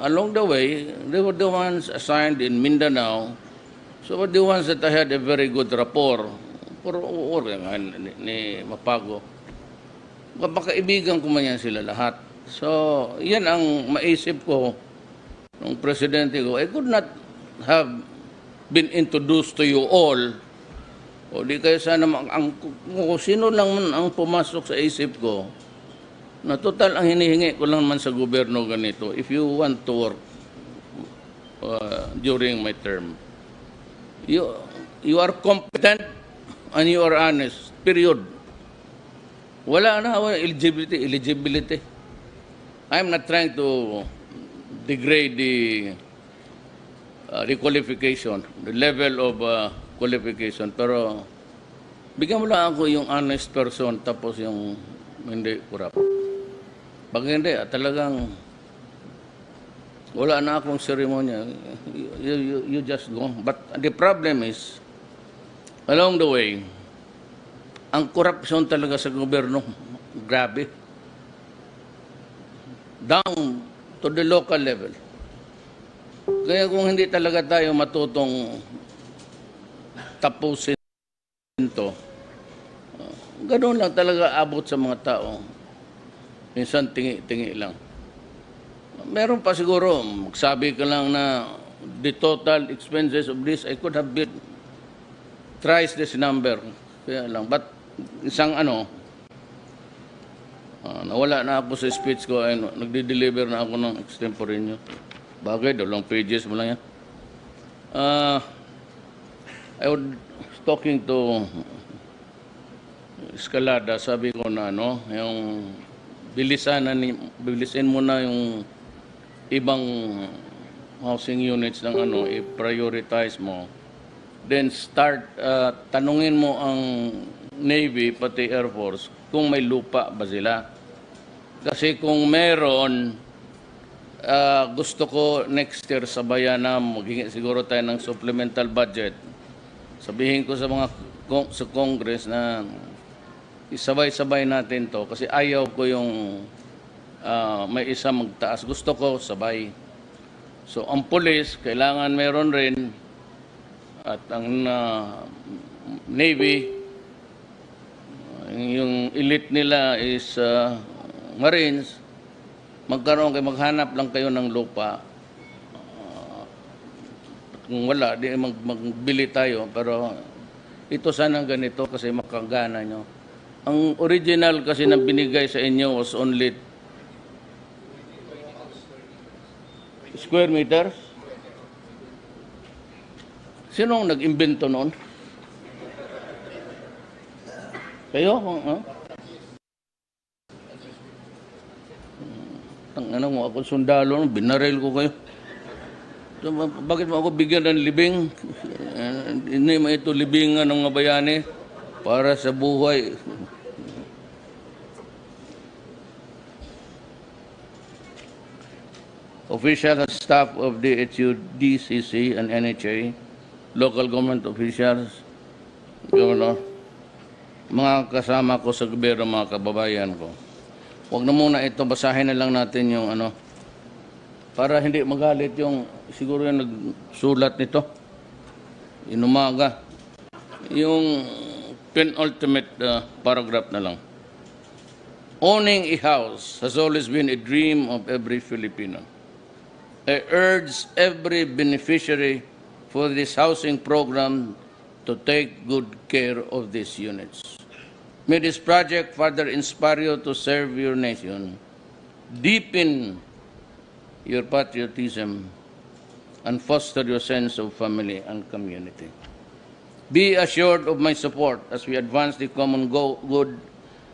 along the way, they were the ones assigned in Mindanao. So were the ones that I had a very good rapport. Or ni Mapago. Magkakaibigan ko man yan sila lahat. So, yan ang maisip ko ng presidente ko. I could not have been introduced to you all. O di kayo sana, kung sino lang man ang pumasok sa isip ko, na total ang hinihingi ko lang man sa gobyerno ganito, if you want to work during my term, you are competent and you are honest, period. Wala na, eligibility. I'm not trying to degrade the qualification, the level of qualification, pero bigyan mo lang ako yung honest person tapos yung hindi kurap. Pag hindi, talagang wala na akong seremonya. You just go. But the problem is, along the way, ang korupsyon talaga sa gobyerno, grabe. Down to the local level. Kaya kung hindi talaga tayo matutong tapusin ito, ganoon lang talaga abot sa mga tao. Minsan tingi-tingi lang. Meron pa siguro, magsabi ka lang na the total expenses of this, I could have been thrice this number. Kaya lang, but isang nawala na ako sa speech ko, nagde-deliver na ako ng extemporaneous. Bagay, 2 pages mo lang yan. I was talking to Escalada, sabi ko na yung bilisin mo na yung ibang housing units ng i-prioritize mo. Then start, tanungin mo ang Navy, pati Air Force, kung may lupa ba sila. Kasi kung meron, gusto ko next year sabayan na maghingi siguro tayo ng supplemental budget. Sabihin ko sa sa Congress na isabay-sabay natin to kasi ayaw ko yung may isa magtaas. Gusto ko sabay. So ang police, kailangan meron rin at ang Navy, yung elite nila is Marines, maghanap lang kayo ng lupa. Kung wala, di magbili tayo. Pero ito sana ganito kasi makagana nyo. Ang original kasi na binigay sa inyo was only square meters. Sinong nag-imbento noon? Kayo? Mo ako sundalo, binaril ko kayo. So, bakit mo ako bigyan ng libing? Hindi mo ito libingan ng mga bayani para sa buhay. Official staff of the HUDCC and NHA, local government officials, governor, mga kasama ko sa gobyerno, mga kababayan ko. Huwag na muna ito, basahin na lang natin yung para hindi magalit yung siguro yung nagsulat nito. Inumaga. Yung penultimate paragraph na lang. Owning a house has always been a dream of every Filipino. I urge every beneficiary for this housing program to take good care of these units. May this project further inspire you to serve your nation, deepen your patriotism, and foster your sense of family and community. Be assured of my support as we advance the common good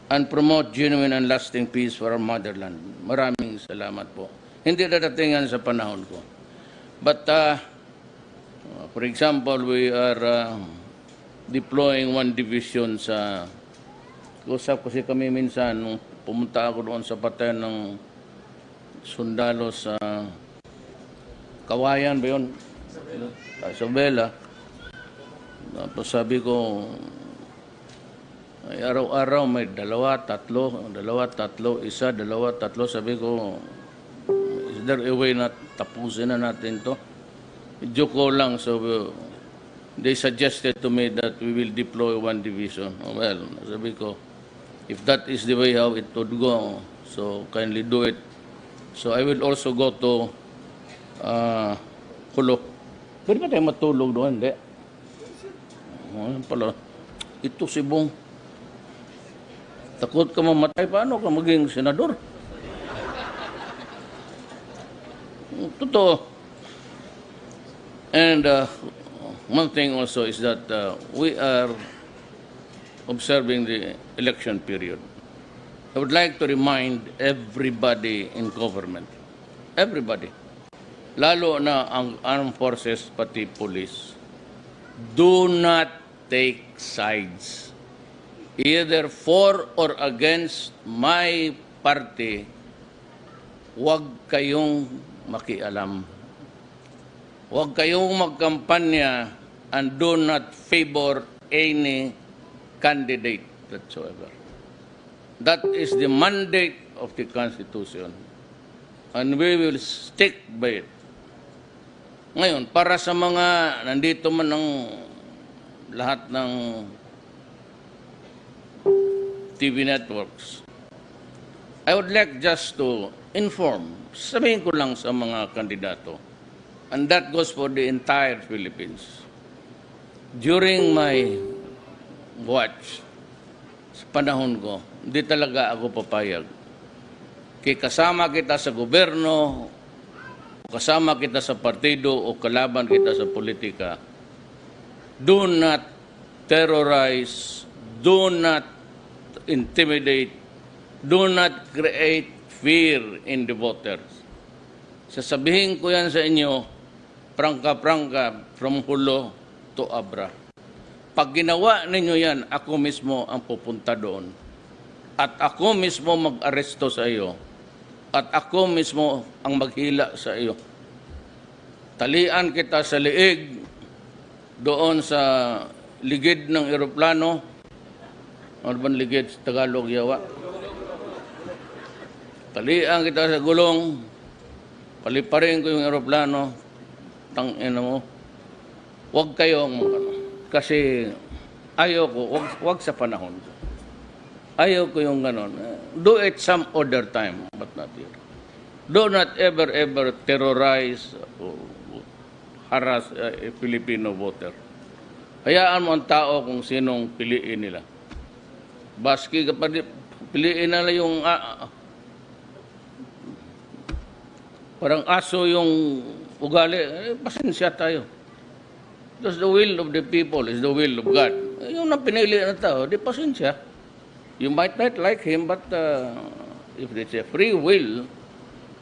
and promote genuine and lasting peace for our motherland. Maraming salamat po. Hindi dadatingan sa panahon ko. But, for example, we are deploying 1 division sa... Usap kasi kami minsan, nung pumunta ako doon sa patayan ng sundalo sa Kawayan ba yun? Isabela. Tapos sabi ko, ay araw-araw may 2, 3, 1, 2, 3. Sabi ko, Is there a way na tapusin na natin to? Joke ko lang, so they suggested to me that we will deploy one division. Well, sabi ko, if that is the way how it would go, so kindly do it. So I will also go to Kulo. Pwede ba tayo matulog doon? Hindi. Ano pala? Ito si Bong. Takot ka mamatay, paano ka maging senador? Totoo. And one thing also is that we are observing the election period. I would like to remind everybody in government, everybody, lalo na ang armed forces pati police, do not take sides. Either for or against my party, huwag kayong makialam. Huwag kayong magkampanya and do not favor any candidate whatsoever. That is the mandate of the Constitution. And we will stick by it. Ngayon, para sa mga nandito man ng lahat ng TV networks, I would like just to inform, sabihin ko lang sa mga kandidato, and that goes for the entire Philippines. During my watch, sa panahon ko, hindi talaga ako papayag. Kaya kasama kita sa gobyerno, kasama kita sa partido, o kalaban kita sa politika, do not terrorize, do not intimidate, do not create fear in the voters. Sasabihin ko yan sa inyo, prangka-prangka, from Hulo to Abra. Pag ginawa ninyo yan, ako mismo ang pupunta doon. At ako mismo mag-aresto sa iyo. At ako mismo ang maghila sa iyo. Talian kita sa liig, doon sa ligid ng eroplano. Ano ba ligid sa Tagalog, yawa? Talian kita sa gulong, paliparin ko yung eroplano, tangina mo. Huwag kayong ano, kasi ayaw ko, wag sa panahon. Ayaw ko yung ganon. Do it some other time, but not here. Do not ever terrorize or harass a Filipino voter. Hayaan mo ang tao kung sinong piliin nila. Baski kapag piliin nila yung parang aso yung ugali, pasensya tayo. Because the will of the people is the will of God. Yung na pinili na tao, di pasensya. You might not like him, but if it's a free will,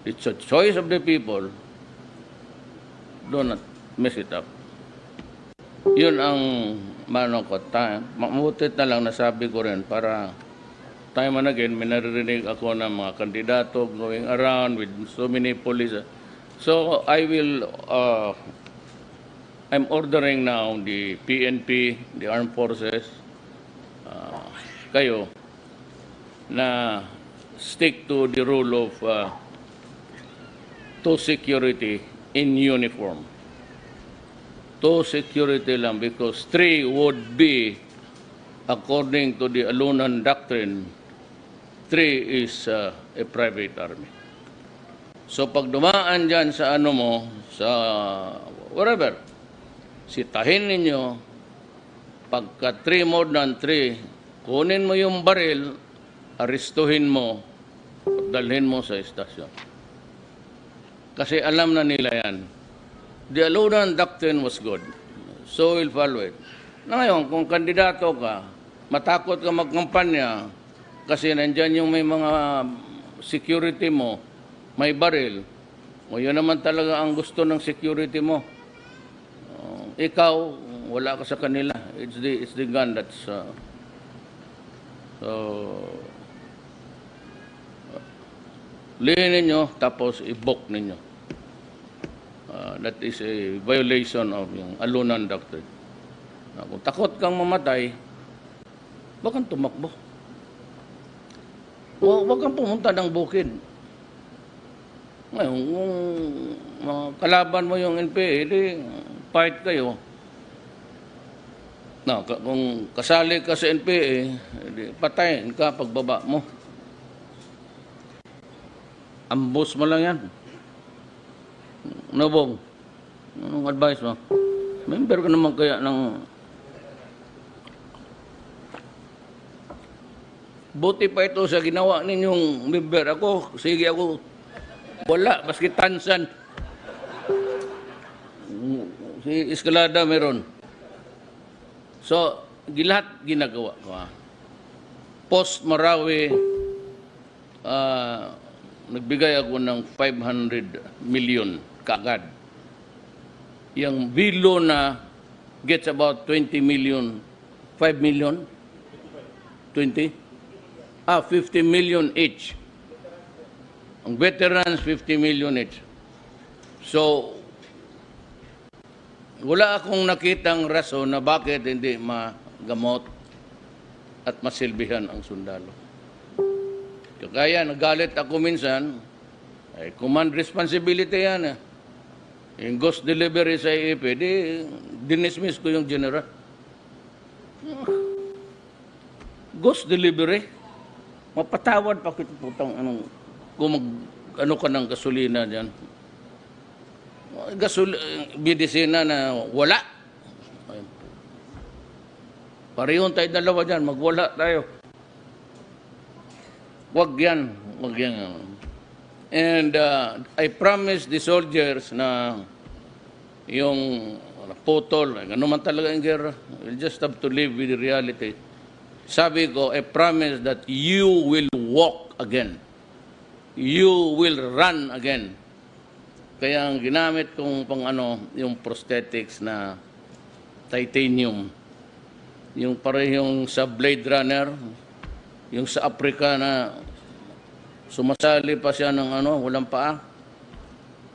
it's a choice of the people, do not mess it up. Yun ang mano ko. Mabutit na lang nasabi ko rin para time and again, may naririnig ako ng mga kandidato going around with so many police. So I will, I'm ordering now the PNP, the Armed Forces, kayo, na stick to the rule of to security in uniform. To security lang, because 3 would be, according to the Alunan Doctrine, 3 is a private army. So pag dumaan dyan sa ano mo, sa wherever, sitahin ninyo, pagka 3 more than 3, kunin mo yung baril, aristuhin mo, dalhin mo sa estasyon. Kasi alam na nila yan. The Alunan Doctrine was good. So we'll follow it. Na ngayon, kung kandidato ka, matakot ka magkampanya kasi nandyan yung may mga security mo, may baril, o yun naman talaga ang gusto ng security mo. Ikaw, wala ka sa kanila. It's the gun that's... lihin ninyo, tapos i-book ninyo. That is a violation of yung Alunan Doctrine. Kung takot kang mamatay, huwag kang tumakbo. Huwag kang pumunta ng bukid. Ngayon, kung kalaban mo yung NPA, di fight kayo. No, kung kasali ka sa NPA, di patayin ka pagbaba mo. Ambos mo lang yan. Nobong, anong advice mo? Member ka naman kaya ng... Buti pa ito sa ginawa ninyong member. Ako, sige ako, wala, baski Tansan. Si Escalada meron. So, lahat ginagawa ko. Post Marawi, nagbigay ako ng 500 million kaagad. Yung Vilo na gets about 20 million, 5 million? 20? 50 million each. Ang veterans, 50 million each. So, wala akong nakitang rason na bakit hindi magamot at masilbihan ang sundalo. Kaya nagalit ako minsan, ay command responsibility yan. Yung ghost delivery sa IEP, dinismiss ko yung general. Ghost delivery? Mapatawad pa kita putang kung ano ka ng gasolina dyan. Bidisina na wala. Parehong tayo dalawa dyan, magwala tayo. Wag yan. And I promise the soldiers na yung putol, ano man talaga yung gera, we'll just have to live with the reality. Sabi ko, I promise that you will walk again. You will run again. Kaya ang ginamit kong yung prosthetics na titanium, yung parehong sa Blade Runner, yung sa Africa na sumasali pa siya ng walang paa.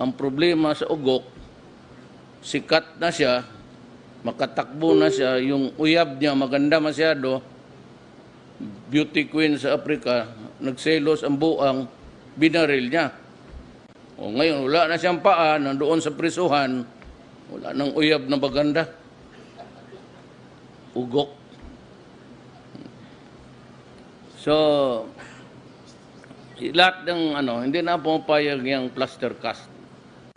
Ang problema sa ugok, sikat na siya, makatakbo na siya, yung uyab niya maganda masyado, beauty queen sa Africa, nagselos ang buang, binaril niya. O ngayon, wala na siyang paa, nandoon sa prisuhan, wala nang uyab na maganda. Ugok. So, lahat ng hindi na pumapayag yung plaster cast.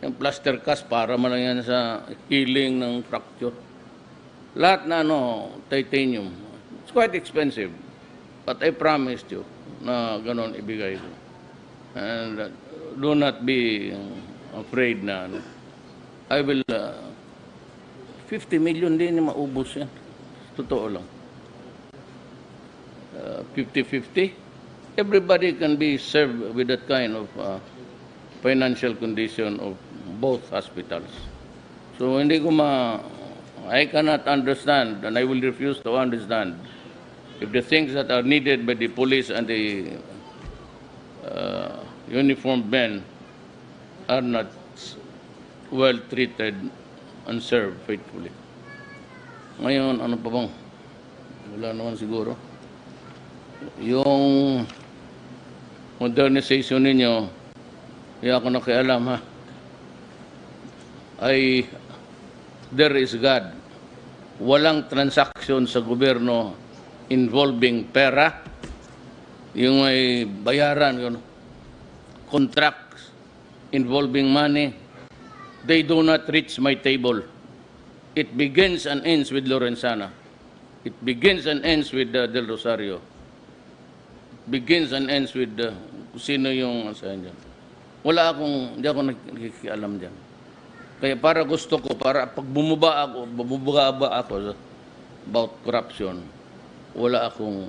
Yung plaster cast para man lang yan sa healing ng fracture. Lahat na titanium. It's quite expensive. But I promised you na ganon ibigay ko. And do not be afraid na I will 50 million din na maubos yan. Totoo lang. 50-50. Everybody can be served with that kind of financial condition of both hospitals. So hindi ko I cannot understand and I will refuse to understand if the things that are needed by the police and the uniformed men are not well treated and served faithfully. Ngayon, ano pa bang? Wala naman siguro. Yung modernization ninyo, hindi ako nakialam ha. There is God. Walang transaction sa gobyerno involving pera, yung may bayaran, contracts involving money, they do not reach my table. It begins and ends with Lorenzana. It begins and ends with Del Rosario. It begins and ends with sino yung asahan dyan. Hindi ako nakikialam dyan. Kaya para gusto ko, para pag bumaba ako about corruption, wala akong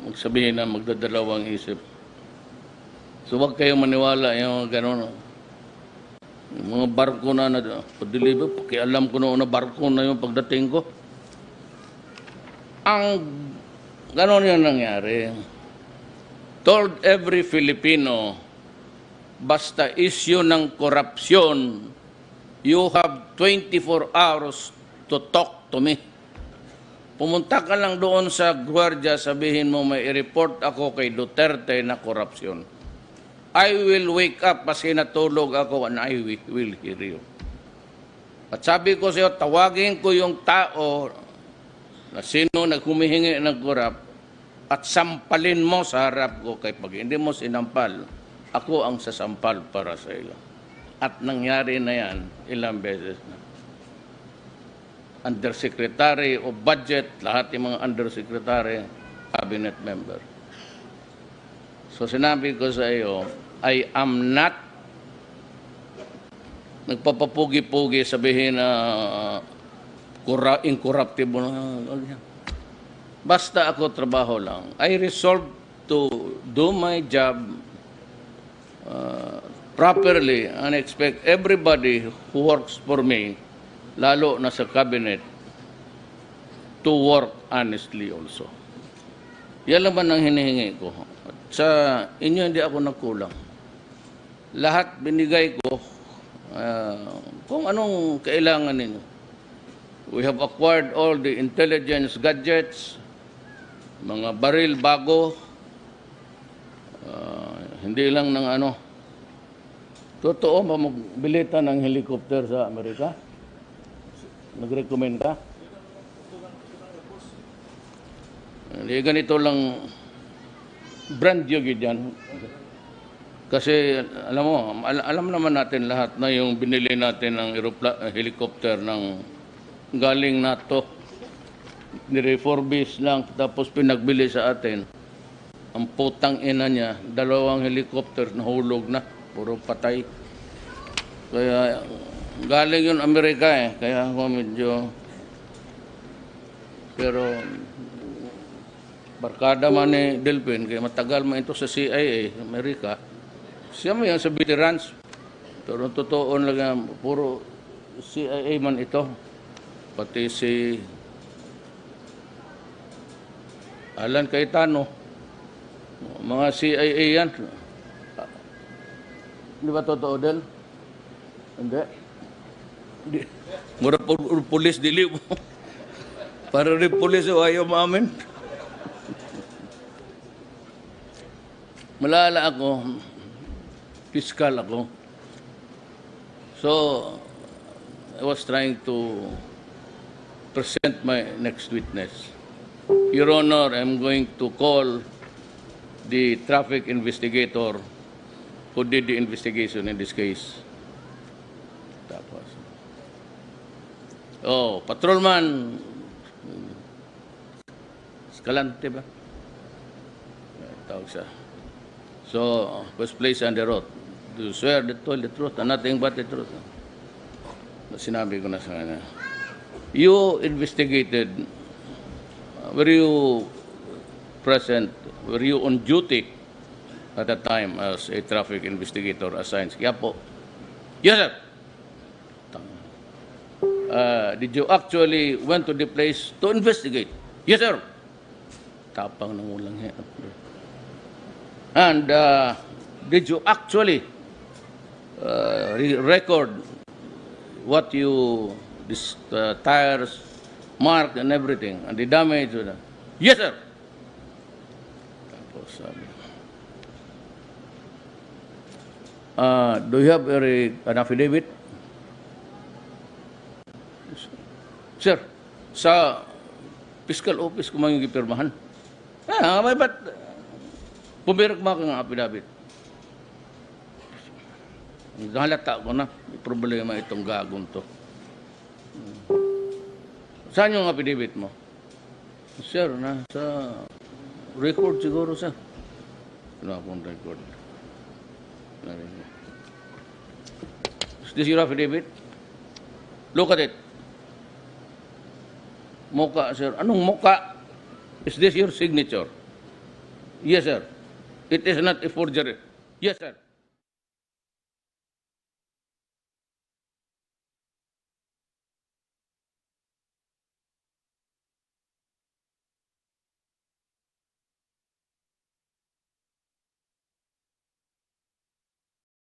magsabihin na magdadalawang isip. So wag kayong maniwala yung gano'n. Yung mga barko na pa-deliver, pakialam ko noon na barko na yung pagdating ko. Ang gano'n yung nangyari. Told every Filipino, basta issue ng korupsyon, you have 24 hours to talk to me. Pumunta ka lang doon sa gwardiya, sabihin mo may i-report ako kay Duterte na korupsyon. I will wake up kasi natulog ako and I will hear you. At sabi ko sa iyo, tawagin ko yung tao na sino naghumihingi ng korap at sampalin mo sa harap ko kay pag hindi mo sinampal, ako ang sasampal para sa iyo. At nangyari na yan ilang beses na. Undersecretary of Budget, lahat yung mga undersecretary, cabinet member. So sinabi ko sa iyo, I am not nagpapapugi-pugi sabihin na incorruptible. Basta ako trabaho lang. I resolved to do my job properly and expect everybody who works for me, lalo na sa cabinet, to work honestly also. Yan naman ang hinihingi ko. At sa inyo hindi ako nagkulang. Lahat binigay ko kung anong kailangan ninyo. We have acquired all the intelligence gadgets, mga baril bago, hindi lang ng ano. Totoo ba magbilita ng helicopter sa Amerika? Nag-recommend ka? Hindi, ganito lang, brand new yan. Kasi, alam mo, alam naman natin lahat na yung binili natin ng helicopter ng galing NATO, nirefurbish lang, tapos pinagbili sa atin. Ang putang ina niya, 2 helicopter na hulog na, puro patay. Kaya, galing yun Amerika kaya ako medyo, pero barkada man ni Delpin, kaya matagal man ito sa CIA, Amerika, siya man yan sa veterans, pero totoo lang, puro CIA man ito, pati si Alan Cayetano, mga CIA yan. Di ba totoo, Del? Hindi. Mura pulis dili mo. Para rin pulis ayaw maamin. Malala ako, piskal ako. So, I was trying to present my next witness. Your Honor, I'm going to call the traffic investigator who did the investigation in this case. Tapos, patrolman Escalante ba? Tawag siya. So, was placed on the road. Do you swear to tell the truth and nothing but the truth? Sinabi ko na sa kanya. You investigated, were you present, were you on duty at that time as a traffic investigator assigned? Kaya po. Yes, sir. Did you actually went to the place to investigate? Yes, sir. Tapang ng ulang yan. And did you actually record what you, this tires, mark and everything, and the damage? Yes, sir. Tapos sabi, do you have an affidavit? Sir, sa fiscal office ko mang ipirmahan. Ba't pumirak mo kang affidavit? Halata ko na, may problema itong gagong to. Saan yung affidavit mo? Sir, nasa record siguro, sir. Ano akong record? Is this your affidavit? Look at it. Moka, sir. Anong moka? Is this your signature? Yes, sir. It is not a forgery. Yes, sir.